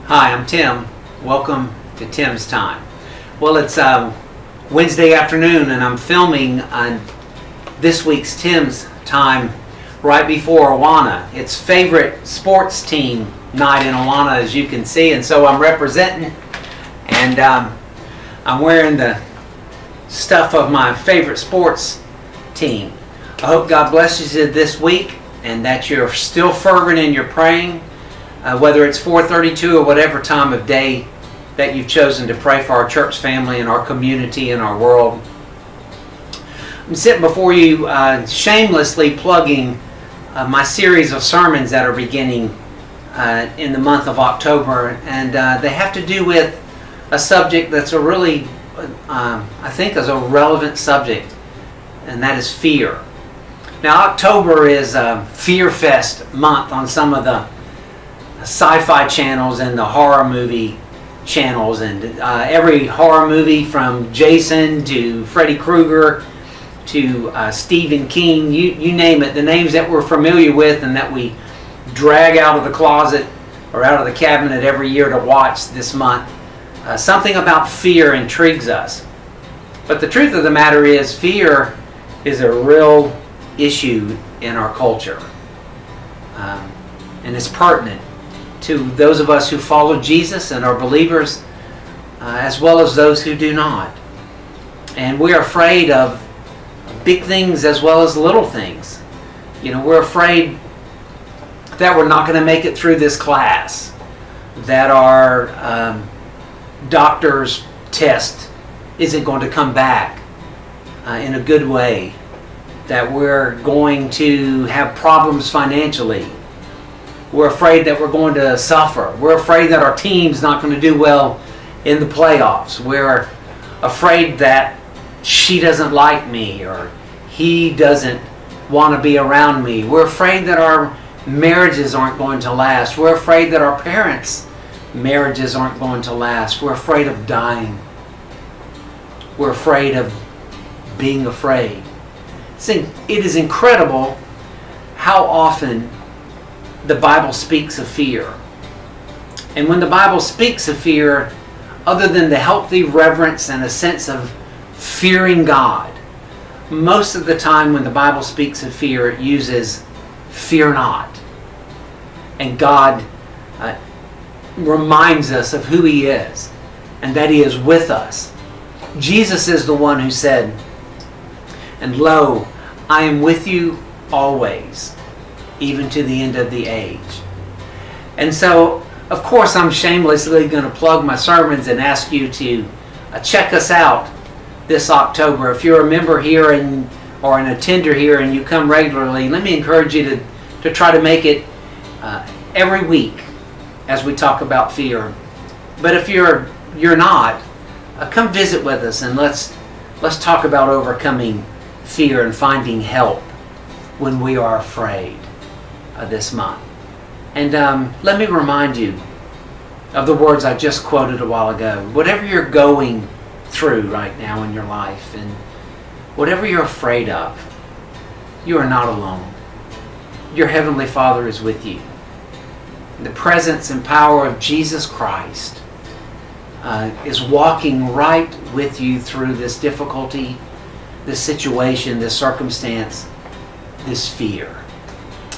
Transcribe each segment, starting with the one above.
Hi, I'm Tim. Welcome to Tim's Time. Well, it's Wednesday afternoon and I'm filming on this week's Tim's Time right before Awana. It's favorite sports team night in Awana, as you can see, and so I'm representing, and I'm wearing the stuff of my favorite sports team. I hope God blesses you this week and that you're still fervent in your praying, whether it's 4:32 or whatever time of day that you've chosen to pray for our church family and our community and our world. I'm sitting before you shamelessly plugging my series of sermons that are beginning in the month of October, and they have to do with a subject that's a really, I think, is a relevant subject, and that is fear. Now, October is a Fear Fest month on some of the sci-fi channels and the horror movie channels, and every horror movie from Jason to Freddy Krueger to Stephen King, you name it, the names that we're familiar with and that we drag out of the closet or out of the cabinet every year to watch this month. Something about fear intrigues us. But the truth of the matter is, fear is a real issue in our culture. And it's pertinent to those of us who follow Jesus and are believers, as well as those who do not. And we're afraid of big things as well as little things. You know, we're afraid that we're not going to make it through this class, that our doctor's test isn't going to come back in a good way, that we're going to have problems financially. We're afraid that we're going to suffer. We're afraid that our team's not going to do well in the playoffs. We're afraid that she doesn't like me or he doesn't want to be around me. We're afraid that our marriages aren't going to last. We're afraid that our parents' marriages aren't going to last. We're afraid of dying. We're afraid of being afraid. It is incredible how often the Bible speaks of fear. And when the Bible speaks of fear, other than the healthy reverence and a sense of fearing God, most of the time when the Bible speaks of fear, it uses fear not. And God reminds us of who He is and that He is with us. Jesus is the one who said, "And lo, I am with you always, even to the end of the age." And so, of course, I'm shamelessly going to plug my sermons and ask you to check us out this October. If you're a member here or an attender here and you come regularly, let me encourage you to try to make it every week as we talk about fear. But if you're not, come visit with us and let's talk about overcoming fear and finding help when we are afraid this month. And let me remind you of the words I just quoted a while ago. Whatever you're going through right now in your life and whatever you're afraid of, you are not alone. Your Heavenly Father is with you. The presence and power of Jesus Christ is walking right with you through this difficulty, this situation, this circumstance, this fear.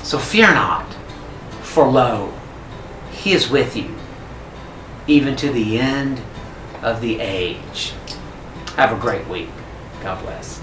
So fear not, for lo, He is with you, even to the end of the age. Have a great week. God bless.